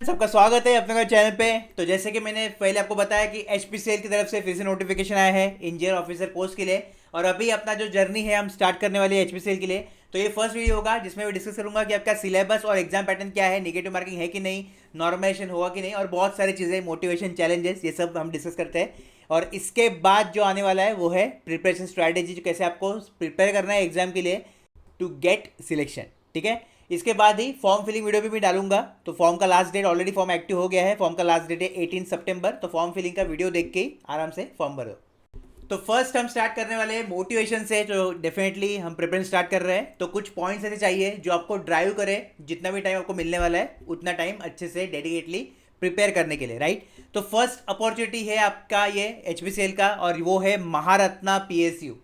सबका स्वागत है अपने चैनल पे। तो जैसे कि मैंने पहले आपको बताया कि एचपीसीएल की तरफ से फिर से नोटिफिकेशन आया है इंजीनियर ऑफिसर पोस्ट के लिए, और अभी अपना जो जर्नी है हम स्टार्ट करने वाले हैं एचपीसीएल के लिए। तो ये फर्स्ट वीडियो होगा जिसमें मैं डिस्कस करूंगा कि आपका सिलेबस और एग्जाम पैटर्न क्या है, नेगेटिव मार्किंग है कि नहीं, नॉर्मलाइजेशन होगा कि नहीं, और बहुत सारी चीज़ें, मोटिवेशन, चैलेंजेस, ये सब हम डिस्कस करते हैं। और इसके बाद जो आने वाला है वो है प्रिपरेशन स्ट्रैटेजी, जो कैसे आपको प्रिपेयर करना है एग्जाम के लिए टू गेट सिलेक्शन। ठीक है, इसके बाद ही फॉर्म फिलिंग वीडियो भी डालूंगा। तो फॉर्म का last date, already form active हो गया है, फॉर्म का लास्ट डेट है 18 सितंबर। तो फॉर्म फिलिंग का वीडियो देख के आराम से फॉर्म भरो। तो फर्स्ट हम स्टार्ट करने वाले हैं मोटिवेशन से, जो डेफिनेटली हम प्रिपरेशन स्टार्ट कर रहे हैं। तो कुछ पॉइंट्स ऐसे चाहिए जो आपको ड्राइव करे, जितना भी टाइम आपको मिलने वाला है उतना टाइम अच्छे से डेडिकेटली प्रिपेयर करने के लिए, राइट। तो फर्स्ट अपॉर्चुनिटी है आपका ये एचपीसीएल का, और वो है महारत्ना पीएसयू।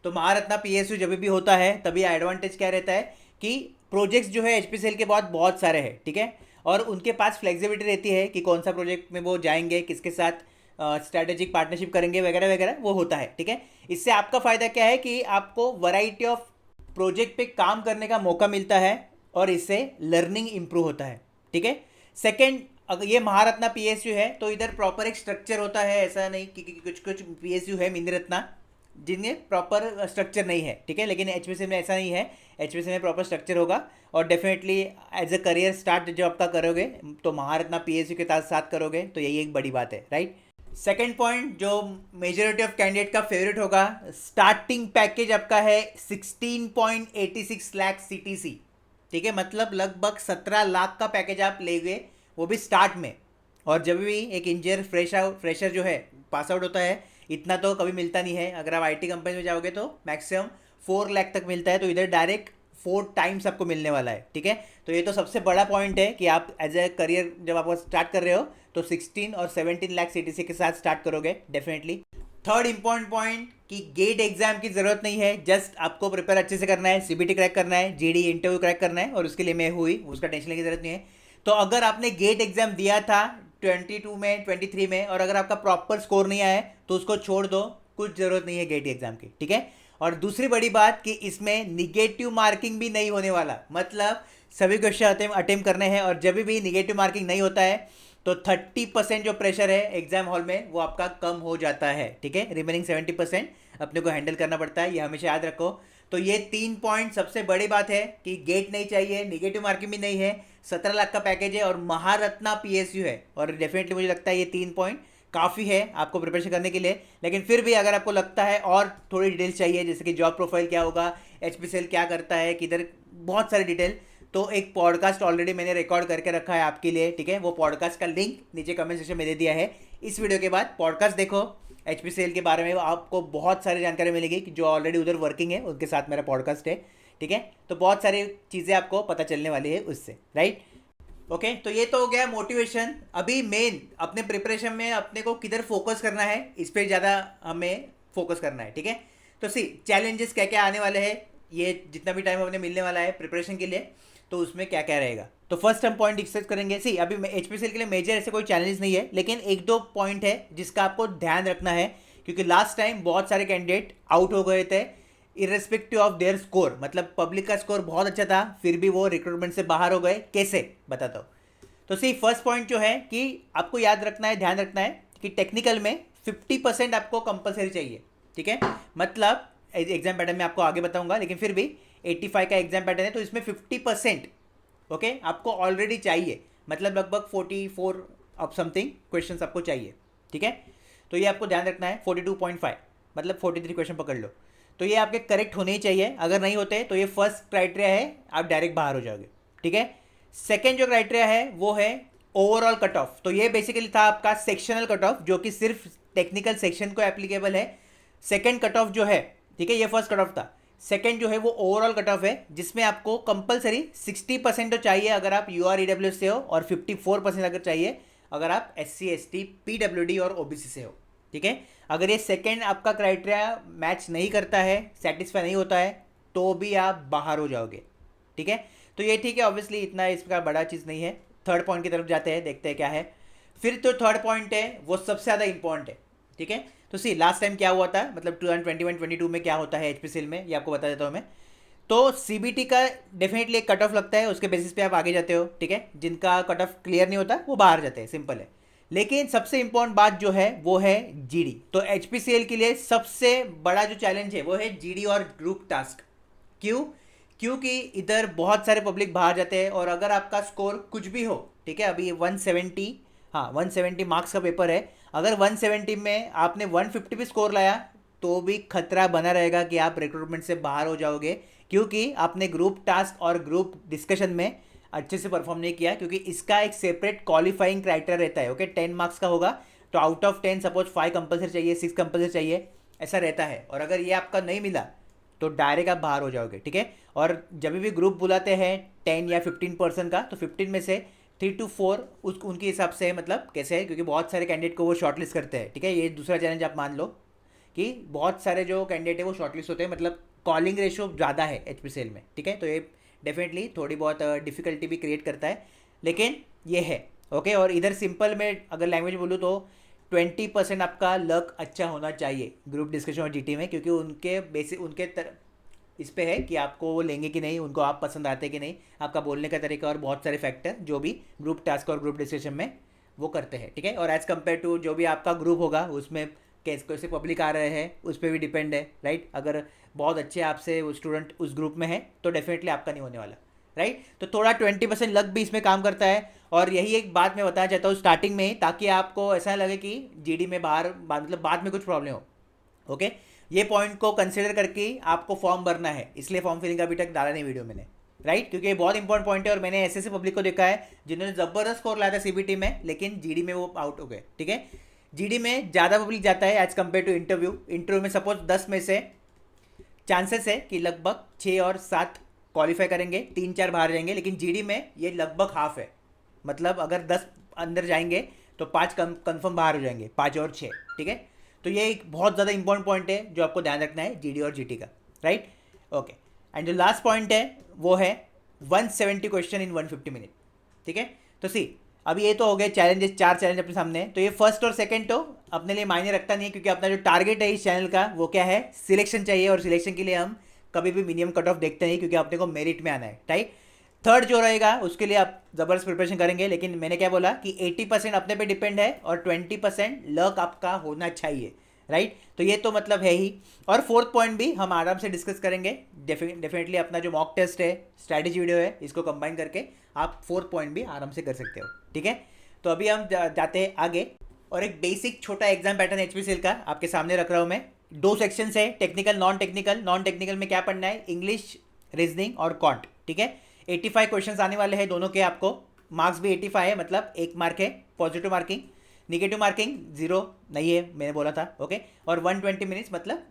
तो महारत्ना पीएसयू जब भी होता है तभी एडवांटेज क्या रहता है कि प्रोजेक्ट्स जो है एचपीसीएल के बहुत बहुत सारे हैं, ठीक है, और उनके पास फ्लेक्सिबिलिटी रहती है कि कौन सा प्रोजेक्ट में वो जाएंगे, किसके साथ स्ट्रैटेजिक पार्टनरशिप करेंगे, वगैरह वगैरह वो होता है, ठीक है। इससे आपका फ़ायदा क्या है कि आपको वैरायटी ऑफ प्रोजेक्ट पे काम करने का मौका मिलता है, और इससे लर्निंग इंप्रूव होता है, ठीक है। सेकेंड, अगर ये महारत्ना पीएसयू है तो इधर प्रॉपर एक स्ट्रक्चर होता है, ऐसा नहीं कि कुछ कुछ पीएसयू है मिनी रत्ना जिनमें प्रॉपर स्ट्रक्चर नहीं है, ठीक है, लेकिन एचपीसी में ऐसा नहीं है। एचपीसी में प्रॉपर स्ट्रक्चर होगा, और definitely as a career start जब आपका करोगे तो महारत्ना पीएसयू के साथ करोगे, तो यही एक बड़ी बात है, राइट। सेकेंड पॉइंट जो मेजोरिटी ऑफ कैंडिडेट का फेवरेट होगा, स्टार्टिंग पैकेज आपका है 16.86 लाख सीटीसी, ठीक है, मतलब लगभग 17 लाख का पैकेज आप लेंगे, वो भी स्टार्ट में। और जब भी एक इंजीनियर फ्रेशर जो है पास आउट होता है, इतना तो कभी मिलता नहीं है। अगर आप आईटी कंपनी में जाओगे तो मैक्सिमम 4 लाख तक मिलता है, तो इधर डायरेक्ट 4 टाइम्स आपको मिलने वाला है, ठीक है। तो ये तो सबसे बड़ा पॉइंट है कि आप एज ए करियर जब आप स्टार्ट कर रहे हो तो 16 और 17 लाख सीटीसी के साथ स्टार्ट करोगे डेफिनेटली। थर्ड इंपॉर्टेंट पॉइंट कि गेट एग्जाम की जरूरत नहीं है, जस्ट आपको प्रिपेयर अच्छे से करना है, सीबीटी क्रैक करना है, जीडी इंटरव्यू क्रैक करना है, और उसके लिए मैं हुई उसका टेंशन लेने की जरूरत नहीं है। तो अगर आपने गेट एग्जाम दिया था 22 में, 23 में, और अगर आपका प्रॉपर स्कोर नहीं आया है तो उसको छोड़ दो, कुछ ज़रूरत नहीं है गेट एग्जाम की, ठीक है। और दूसरी बड़ी बात कि इसमें निगेटिव मार्किंग भी नहीं होने वाला, मतलब सभी क्वेश्चन अटेम्प्ट करने हैं, और जब भी निगेटिव मार्किंग नहीं होता है तो 30% जो प्रेशर है एग्जाम हॉल में वो आपका कम हो जाता है, ठीक है। रिमेनिंग 70% अपने को हैंडल करना पड़ता है, ये हमेशा याद रखो। तो ये 3 पॉइंट सबसे बड़ी बात है कि गेट नहीं चाहिए, निगेटिव मार्किंग भी नहीं है, 17 लाख का पैकेज है, और महारत्ना पीएसयू है। और डेफिनेटली मुझे लगता है ये 3 पॉइंट काफ़ी है आपको प्रिपरेशन करने के लिए। लेकिन फिर भी अगर आपको लगता है और थोड़ी डिटेल्स चाहिए, जैसे कि जॉब प्रोफाइल क्या होगा, एचपीसीएल क्या करता है, किधर, बहुत सारी डिटेल, तो एक पॉडकास्ट ऑलरेडी मैंने रिकॉर्ड करके रखा है आपके लिए, ठीक है। वो पॉडकास्ट का लिंक नीचे कमेंट सेक्शन में दे दिया है। इस वीडियो के बाद पॉडकास्ट देखो, एचपीसीएल के बारे में आपको बहुत सारी जानकारी मिलेगी कि जो ऑलरेडी उधर वर्किंग है उनके साथ मेरा पॉडकास्ट है, ठीक है। तो बहुत सारी चीज़ें आपको पता चलने वाली है उससे, राइट। ओके, तो ये तो हो गया मोटिवेशन। अभी मेन अपने प्रिपरेशन में अपने को किधर फोकस करना है, इस पर ज़्यादा हमें फोकस करना है, ठीक है। तो सी चैलेंजेस क्या क्या आने वाले हैं, ये जितना भी टाइम अपने मिलने वाला है प्रिपरेशन के लिए, तो उसमें क्या क्या रहेगा। तो फर्स्ट हम पॉइंट डिस्कस करेंगे। सी अभी एचपीसीएल के लिए मेजर ऐसे कोई चैलेंज नहीं है, लेकिन एक दो पॉइंट है जिसका आपको ध्यान रखना है, क्योंकि लास्ट टाइम बहुत सारे कैंडिडेट आउट हो गए थे इरेस्पेक्टिव ऑफ देयर स्कोर। मतलब पब्लिक का स्कोर बहुत अच्छा था, फिर भी वो रिक्रूटमेंट से बाहर हो गए, कैसे बताता हूँ। तो सी फर्स्ट पॉइंट जो है कि आपको याद रखना है, ध्यान रखना है कि टेक्निकल में 50% आपको कंपलसरी चाहिए, ठीक है। मतलब एग्जाम पैटर्न में आपको आगे बताऊंगा, लेकिन फिर भी 85 का एग्जाम पैटर्न है, तो इसमें 50% ओके आपको ऑलरेडी चाहिए, मतलब लगभग 44 ऑफ समथिंग क्वेश्चन आपको चाहिए, ठीक है। तो ये आपको ध्यान रखना है। 42.5 मतलब 43 क्वेश्चन पकड़ लो, तो ये आपके करेक्ट होने ही चाहिए। अगर नहीं होते तो ये फर्स्ट क्राइटेरिया है, आप डायरेक्ट बाहर हो जाओगे, ठीक है। सेकेंड जो क्राइटेरिया है वो है ओवरऑल कट ऑफ। तो ये बेसिकली था आपका सेक्शनल कट ऑफ, जो कि सिर्फ टेक्निकल सेक्शन को एप्लीकेबल है। सेकेंड कट ऑफ जो है, ठीक है, ये फर्स्ट कट ऑफ था। सेकेंड जो है वो ओवरऑल कट ऑफ है, जिसमें आपको कंपलसरी 60% तो चाहिए अगर आप यू आर ई डब्ल्यू से हो, और 54% अगर चाहिए अगर आप S C S T P W D और ओ बी सी से हो, ठीक है। अगर ये सेकेंड आपका क्राइटेरिया मैच नहीं करता है, सेटिस्फाई नहीं होता है, तो भी आप बाहर हो जाओगे, ठीक है। तो ये ठीक है, ऑब्वियसली इतना इसका बड़ा चीज़ नहीं है। थर्ड पॉइंट की तरफ जाते हैं, देखते हैं क्या है। फिर तो थर्ड पॉइंट है वो सबसे ज़्यादा इंपॉर्टेंट है, ठीक है। तो सी लास्ट टाइम क्या हुआ था, मतलब 2021-22 में क्या होता है एचपीसीएल में, ये आपको बता देता हूँ मैं। तो सीबीटी का डेफिनेटली एक कट ऑफ लगता है, उसके बेसिस पे आप आगे जाते हो, ठीक है। जिनका कट ऑफ क्लियर नहीं होता वो बाहर जाते हैं, सिंपल है। लेकिन सबसे इंपॉर्टेंट बात जो है वो है जीडी। तो एचपीसीएल के लिए सबसे बड़ा जो चैलेंज है वो है जीडी और ग्रुप टास्क। क्यों? क्योंकि इधर बहुत सारे पब्लिक बाहर जाते हैं, और अगर आपका स्कोर कुछ भी हो, ठीक है, अभी 170, हाँ 170 मार्क्स का पेपर है, अगर 170 में आपने 150 भी स्कोर लाया तो भी खतरा बना रहेगा कि आप रिक्रूटमेंट से बाहर हो जाओगे, क्योंकि आपने ग्रुप टास्क और ग्रुप डिस्कशन में अच्छे से परफॉर्म नहीं किया। क्योंकि इसका एक सेपरेट क्वालिफाइंग क्राइटेरिया रहता है, ओके। 10 मार्क्स का होगा, तो आउट ऑफ 10 सपोज 5 कंपलसरी चाहिए, 6 कंपलसरी चाहिए, ऐसा रहता है। और अगर ये आपका नहीं मिला तो डायरेक्ट आप बाहर हो जाओगे, ठीक है। और जब भी ग्रुप बुलाते हैं 10 या 15% का, तो 15 में से 3 to 4 उस उनके हिसाब से है, मतलब कैसे है, क्योंकि बहुत सारे कैंडिडेट को वो शॉर्टलिस्ट करते हैं, ठीक है। ये दूसरा चैलेंज आप मान लो कि बहुत सारे जो कैंडिडेट है वो शॉर्टलिस्ट होते हैं, मतलब कॉलिंग रेशो ज़्यादा है एचपीसीएल में, ठीक है। तो ये डेफिनेटली थोड़ी बहुत डिफिकल्टी भी क्रिएट करता है, लेकिन ये है, ओके। और इधर सिंपल में अगर लैंग्वेज बोलूँ तो 20% आपका लक अच्छा होना चाहिए ग्रुप डिस्कशन और जीटी में, क्योंकि उनके बेसिक इस पे है कि आपको वो लेंगे कि नहीं, उनको आप पसंद आते कि नहीं, आपका बोलने का तरीका और बहुत सारे फैक्टर जो भी ग्रुप टास्क और ग्रुप डिस्कशन में वो करते हैं, ठीक है। और एज़ कम्पेयर टू जो भी आपका ग्रुप होगा उसमें कैसे पब्लिक आ रहे हैं उस पर भी डिपेंड है, राइट। अगर बहुत अच्छे आपसे स्टूडेंट उस ग्रुप में है तो डेफिनेटली आपका नहीं होने वाला, राइट। तो थोड़ा 20% लक भी इसमें काम करता है। और यही एक बात मैं बताना चाहता हूँ स्टार्टिंग में ही, ताकि आपको ऐसा लगे कि जीडी में मतलब बाद में कुछ प्रॉब्लम हो, ओके। ये पॉइंट को कंसिडर करके आपको फॉर्म भरना है, इसलिए फॉर्म फिलिंग अभी तक डाला नहीं वीडियो मैंने, राइट। क्योंकि ये बहुत इंपॉर्टेंट पॉइंट है, और मैंने ऐसे पब्लिक को देखा है जिन्होंने ज़बरदस्त स्कोर लाया था सीबीटी में, लेकिन जीडी में वो आउट हो गए, ठीक है। जीडी में ज़्यादा पब्लिक जाता है एज कम्पेयर टू इंटरव्यू में सपोज 10 में से चांसेस है कि लगभग 6 और 7 क्वालिफाई करेंगे, 3-4 बाहर जाएंगे, लेकिन जीडी में ये लगभग हाफ है। मतलब अगर 10 अंदर जाएंगे तो 5 कन्फर्म बाहर हो जाएंगे, 5 और 6, ठीक है। तो ये एक बहुत ज़्यादा इंपॉर्टेंट पॉइंट है जो आपको ध्यान रखना है जीडी और जीटी का, राइट, ओके। एंड जो लास्ट पॉइंट है वो है 170 क्वेश्चन इन 150 मिनट, ठीक है। तो सी अभी ये तो हो गए चैलेंजेस, 4 चैलेंज अपने सामने। तो ये फर्स्ट और सेकंड तो अपने लिए मायने रखता नहीं है, क्योंकि अपना जो टारगेट है इस चैनल का वो क्या है, सिलेक्शन चाहिए। और सिलेक्शन के लिए हम कभी भी मिनिमम कट ऑफ देखते नहीं, क्योंकि अपने को मेरिट में आना है, राइट। थर्ड जो रहेगा उसके लिए आप ज़बरदस्त प्रिपरेशन करेंगे, लेकिन मैंने क्या बोला कि 80% अपने पे डिपेंड है और 20% लक आपका होना चाहिए, राइट। तो ये तो मतलब है ही। और फोर्थ पॉइंट भी हम आराम से डिस्कस करेंगे, डेफिनेटली अपना जो मॉक टेस्ट है, स्ट्रैटेजी वीडियो है, इसको कंबाइन करके आप फोर्थ पॉइंट भी आराम से कर सकते हो, ठीक है। तो अभी हम जाते हैं आगे, और एक बेसिक छोटा एग्जाम पैटर्न एचपीसीएल का आपके सामने रख रहा हूँ मैं। 2 सेक्शंस है, technical non technical. Non technical में क्या पढ़ना है, इंग्लिश, रीजनिंग और कॉन्ट, ठीक है। 85 क्वेश्चन आने वाले हैं दोनों के, आपको मार्क्स भी 85 है, मतलब 1 मार्क है पॉजिटिव मार्किंग, निगेटिव मार्किंग 0 नहीं है, मैंने बोला था, ओके। और 120 मिनट्स मतलब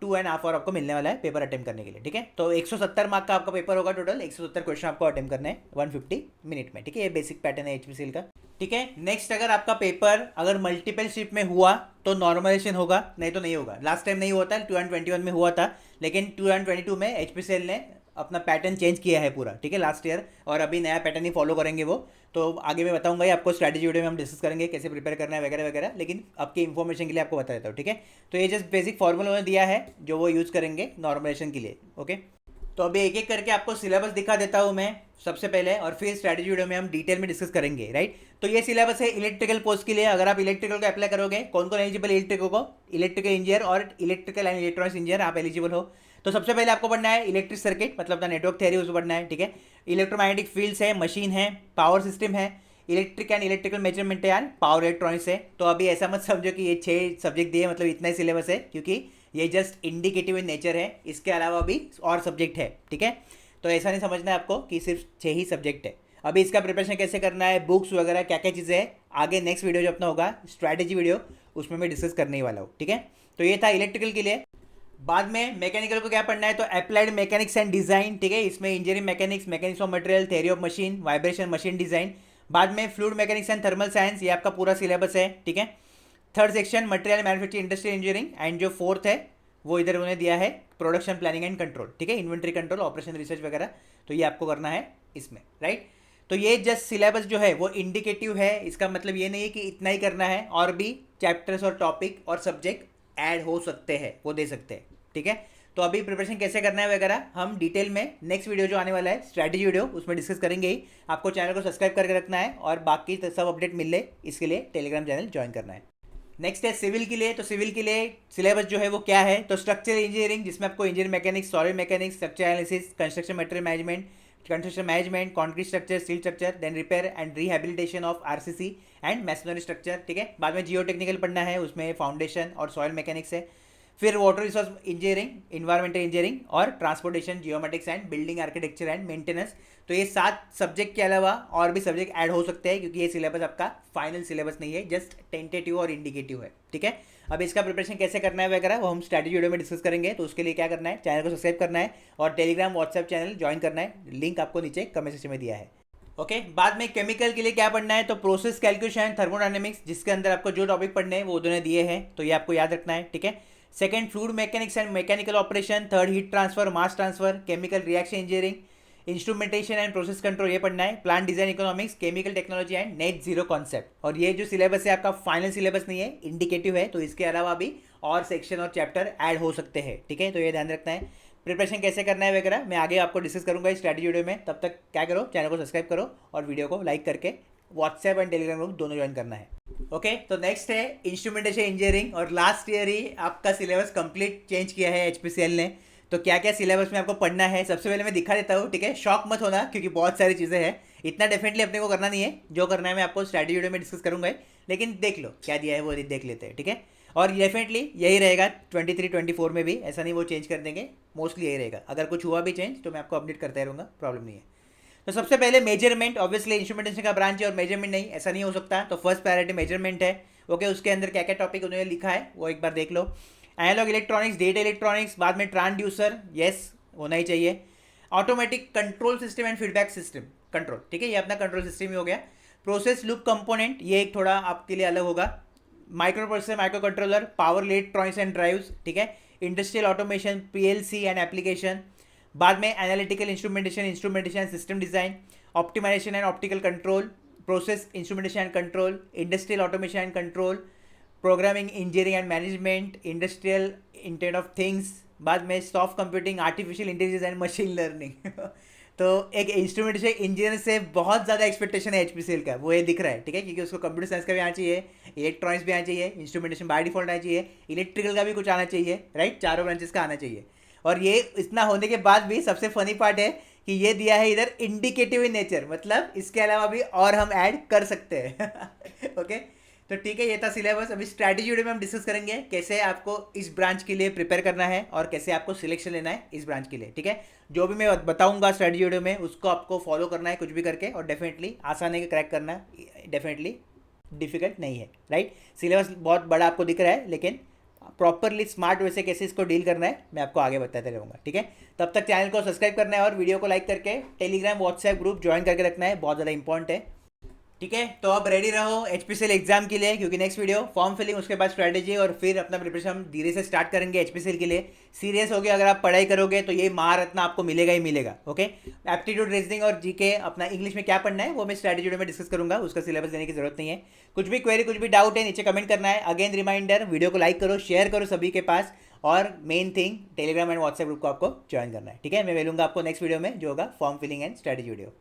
2.5 आवर आपको मिलने वाला है पेपर अटेम्प्ट करने के लिए, ठीक है। तो 170 मार्क का आपका पेपर होगा, टोटल 170 क्वेश्चन आपको अटेम्प्ट करना है 150 मिनट में, ठीक है। ये बेसिक पैटर्न है एचपीसीएल का, ठीक है। नेक्स्ट, अगर आपका पेपर अगर मल्टीपल शिफ्ट में हुआ तो नॉर्मलाइजेशन होगा, नहीं तो नहीं होगा। लास्ट टाइम नहीं हुआ था, 2021 में हुआ था, लेकिन 2022 में एचपीसीएल ने अपना पैटर्न चेंज किया है पूरा, ठीक है, लास्ट ईयर। और अभी नया पैटर्न ही फॉलो करेंगे वो, तो आगे मैं बताऊंगा ही आपको, स्ट्रैटेजी वीडियो में हम डिस्कस करेंगे कैसे प्रिपेयर करना है वगैरह वगैरह, लेकिन आपकी इन्फॉर्मेशन के लिए आपको बता देता हूँ, ठीक है। तो ये जस्ट बेसिक फॉर्मूला उन्होंने दिया है जो वो यूज़ करेंगे नॉर्मलाइजेशन के लिए, ओके। तो अभी एक एक करके आपको सिलेबस दिखा देता हूँ मैं सबसे पहले, और फिर स्ट्रैटेजी वीडियो में हम डिटेल में डिस्कस करेंगे, राइट। तो ये सिलेबस है इलेक्ट्रिकल पोस्ट के लिए। अगर आप इलेक्ट्रिकल को अप्लाई करोगे, कौन कौन एलिजिबल इलेक्ट्रिकल को, इलेक्ट्रिकल इंजीनियर और इलेक्ट्रिकल एंड इलेक्ट्रॉनिक्स इंजीनियर आप एलिजिबल हो। तो सबसे पहले आपको पढ़ना है इलेक्ट्रिक सर्किट, मतलब अपना नेटवर्क थ्योरी, उसको पढ़ना है, ठीक है। इलेक्ट्रोमैग्नेटिक फील्ड्स है, मशीन है, पावर सिस्टम है, इलेक्ट्रिक एंड इलेक्ट्रिकल मेजरमेंट है, पावर इलेक्ट्रॉनिक्स है। तो अभी ऐसा मत समझो कि ये 6 सब्जेक्ट दिए मतलब इतना ही सिलेबस है, क्योंकि ये जस्ट इंडिकेटिव इन नेचर है, इसके अलावा भी और सब्जेक्ट है, ठीक है। तो ऐसा नहीं समझना है आपको कि सिर्फ 6 ही सब्जेक्ट है। अभी इसका प्रिपरेशन कैसे करना है, बुक्स वगैरह क्या क्या चीज़ें है, आगे नेक्स्ट वीडियो जो अपना होगा स्ट्रैटेजी वीडियो, उसमें मैं डिस्कस करने ही वाला हूँ, ठीक है। तो ये था इलेक्ट्रिकल के लिए। बाद में मैकेनिकल को क्या पढ़ना है, तो अप्लाइड मैकेनिक्स एंड डिज़ाइन, ठीक है। इसमें engineering mechanics, mechanics of material, theory of machine, vibration, machine design. बाद में fluid mechanics and thermal science, ये आपका पूरा सिलेबस है, ठीक है। Third section material manufacturing industrial engineering, and जो फोर्थ है वो इधर उन्होंने दिया है प्रोडक्शन प्लानिंग एंड कंट्रोल, ठीक है, इन्वेंट्री कंट्रोल, ऑपरेशन रिसर्च वगैरह। तो ये आपको करना है इसमें, राइट। तो ये जस्ट सिलेबस जो है वो इंडिकेटिव है, इसका मतलब ये नहीं है कि इतना ही करना है, और भी चैप्टर्स और टॉपिक और सब्जेक्ट ऐड हो सकते हैं, वो दे सकते हैं, ठीक है। तो अभी प्रिपरेशन कैसे करना है वगैरह हम डिटेल में नेक्स्ट वीडियो जो आने वाला है स्ट्रैटेजी वीडियो उसमें डिस्कस करेंगे ही। आपको चैनल को सब्सक्राइब करके रखना है और बाकी सब अपडेट मिल ले इसके लिए टेलीग्राम चैनल ज्वाइन करना है। नेक्स्ट है सिविल के लिए। तो सिविल के लिए सिलेबस जो है वो क्या है, तो स्ट्रक्चरल इंजीनियरिंग जिसमें आपको engineer mechanics, solid mechanics, structure analysis, construction material management, construction management, concrete structure, steel structure, then repair and rehabilitation of RCC and masonry structure. ठीक है, बाद में जियो टेक्निकल पढ़ना है, उसमें फाउंडेशन और सॉइल मैकेनिक्स है। फिर water resource engineering, environmental engineering और transportation, geometrics and building architecture and maintenance. तो ये 7 सब्जेक्ट के अलावा और भी सब्जेक्ट ऐड हो सकते हैं क्योंकि ये सिलेबस आपका फाइनल सिलेबस नहीं है, जस्ट टेंटेटिव और इंडिकेटिव है। ठीक है, अब इसका प्रिपरेशन कैसे करना है वगैरह वो हम स्ट्रैटेजी वीडियो में डिस्कस करेंगे। तो उसके लिए क्या करना है, चैनल को सब्सक्राइब करना है और टेलीग्राम व्हाट्सएप चैनल ज्वाइन करना है, लिंक आपको नीचे कमेंट सेक्शन में दिया है। ओके, बाद में केमिकल के लिए क्या पढ़ना है, तो प्रोसेस कैलकुलेशन, थर्मोडायनेमिक्स, जिसके अंदर आपको जो टॉपिक पढ़ने हैं वो उन्होंने दिए हैं, तो ये आपको याद रखना है। ठीक है, second fluid mechanics and mechanical operation, third heat transfer, mass transfer, chemical reaction engineering, instrumentation and process control ये पढ़ना है, plant design economics, chemical technology and net zero concept. और ये जो सिलेबस है आपका फाइनल सिलेबस नहीं है, इंडिकेटिव है, तो इसके अलावा भी और सेक्शन और चैप्टर ऐड हो सकते हैं। ठीक है, तो ये ध्यान रखना है। प्रिपरेशन कैसे करना है वगैरह मैं आगे आपको डिस्कस करूंगा इस स्ट्रैटेजी वीडियो में। तब तक क्या करो, चैनल को सब्सक्राइब करो और वीडियो को लाइक करके व्हाट्सएप एंड टेलीग्राम ग्रुप दोनों ज्वाइन करना है। ओके, तो नेक्स्ट है इंस्ट्रूमेंटेशन इंजीनियरिंग और लास्ट ईयर ही आपका सिलेबस कंप्लीट चेंज किया है एचपीसीएल ने। तो क्या क्या सिलेबस में आपको पढ़ना है सबसे पहले मैं दिखा देता हूँ। ठीक है, शॉक मत होना क्योंकि बहुत सारी चीज़ें हैं, इतना डेफिनेटली अपने को करना नहीं है, जो करना है मैं आपको स्ट्रैटेजी वीडियो में डिस्कस करूंगा, लेकिन देख लो क्या दिया है वो देख लेते हैं। ठीक है, और डेफिनेटली यही रहेगा 23-24 में भी, ऐसा नहीं वो चेंज कर देंगे, मोस्टली यही रहेगा। अगर कुछ हुआ भी चेंज तो मैं आपको अपडेट करता रहूँगा, प्रॉब्लम नहीं है। तो सबसे पहले मेजरमेंट, ऑब्वियसली इंस्ट्रूमेंटेशन का ब्रांच है और मेजरमेंट नहीं, ऐसा नहीं हो सकता, तो फर्स्ट प्रायोरिटी मेजरमेंट है। ओके, उसके अंदर क्या क्या टॉपिक उन्होंने लिखा है वो एक बार देख लो। एनालॉग इलेक्ट्रॉनिक्स, डेटा इलेक्ट्रॉनिक्स, बाद में ट्रांसड्यूसर, यस होना ही चाहिए। Automatic control system and feedback system control, ठीक है, ये अपना कंट्रोल सिस्टम ही हो गया। प्रोसेस लूप कंपोनेंट, ये एक थोड़ा आपके लिए अलग होगा। Micro processor, micro controller, power electronics and drives, ठीक है। Industrial automation, PLC and application. बाद में analytical instrumentation, instrumentation system design, optimisation and optical control, process instrumentation and control, industrial automation and control, programming engineering and management, industrial internet of things. बाद में soft computing, artificial intelligence and machine learning. तो एक instrumentation engineer से बहुत ज़्यादा expectation है HPCL का, वो ये दिख रहा है, ठीक है, क्योंकि उसको कंप्यूटर साइंस का भी आना चाहिए, इलेक्ट्रॉनिक्स भी आना चाहिए, इंस्ट्रूमेंटेशन बाय डिफॉल्ट आना चाहिए, इलेक्ट्रिकल का भी कुछ आना चाहिए, राइट, चारों ब्रांचेस का आना चाहिए। और ये इतना होने के बाद भी सबसे फनी पार्ट है कि ये दिया है इधर इंडिकेटिव इन नेचर, मतलब इसके अलावा भी और हम ऐड कर सकते हैं। ओके, तो ठीक है, ये था सिलेबस। अभी स्ट्रैटेजी वीडियो में हम डिस्कस करेंगे कैसे आपको इस ब्रांच के लिए प्रिपेयर करना है और कैसे आपको सिलेक्शन लेना है इस ब्रांच के लिए, ठीक है। जो भी मैं बताऊंगा स्ट्रैटेजी वीडियो में उसको आपको फॉलो करना है कुछ भी करके, और डेफिनेटली आसान है कि क्रैक करना, डेफिनेटली डिफिकल्ट नहीं है, राइट। सिलेबस बहुत बड़ा आपको दिख रहा है, लेकिन प्रॉपरली स्मार्ट वे से कैसे इसको डील करना है मैं आपको आगे बताते रहूँगा, ठीक है। तब तक चैनल को सब्सक्राइब करना है और वीडियो को लाइक करके टेलीग्राम व्हाट्सएप ग्रुप ज्वाइन करके रखना है, बहुत ज़्यादा इंपॉर्टेंट है, ठीक है। तो अब रेडी रहो एचपीसीएल एग्जाम के लिए, क्योंकि नेक्स्ट वीडियो फॉर्म फिलिंग, उसके बाद स्ट्रैटेजी और फिर अपना प्रिपरेशन हम धीरे से स्टार्ट करेंगे एचपीसीएल के लिए। सीरियस हो गया अगर आप पढ़ाई करोगे तो ये महारत्न आपको मिलेगा ही मिलेगा। ओके, एप्टीट्यूड, रीजनिंग और जीके, अपना इंग्लिश में क्या पढ़ना है वो मैं स्ट्रैटेजी में डिस्कस करूंगा, उसका सिलेबस देने की जरूरत नहीं है। कुछ भी क्वेरी, कुछ भी डाउट है नीचे कमेंट करना है। अगेन रिमाइंडर, वीडियो को लाइक करो, शेयर करो सभी के पास, और main thing Telegram and WhatsApp group को आपको ज्वाइन करना है, ठीक है। मैं मिलूंगा आपको नेक्स्ट वीडियो में जो होगा form filling and strategy video.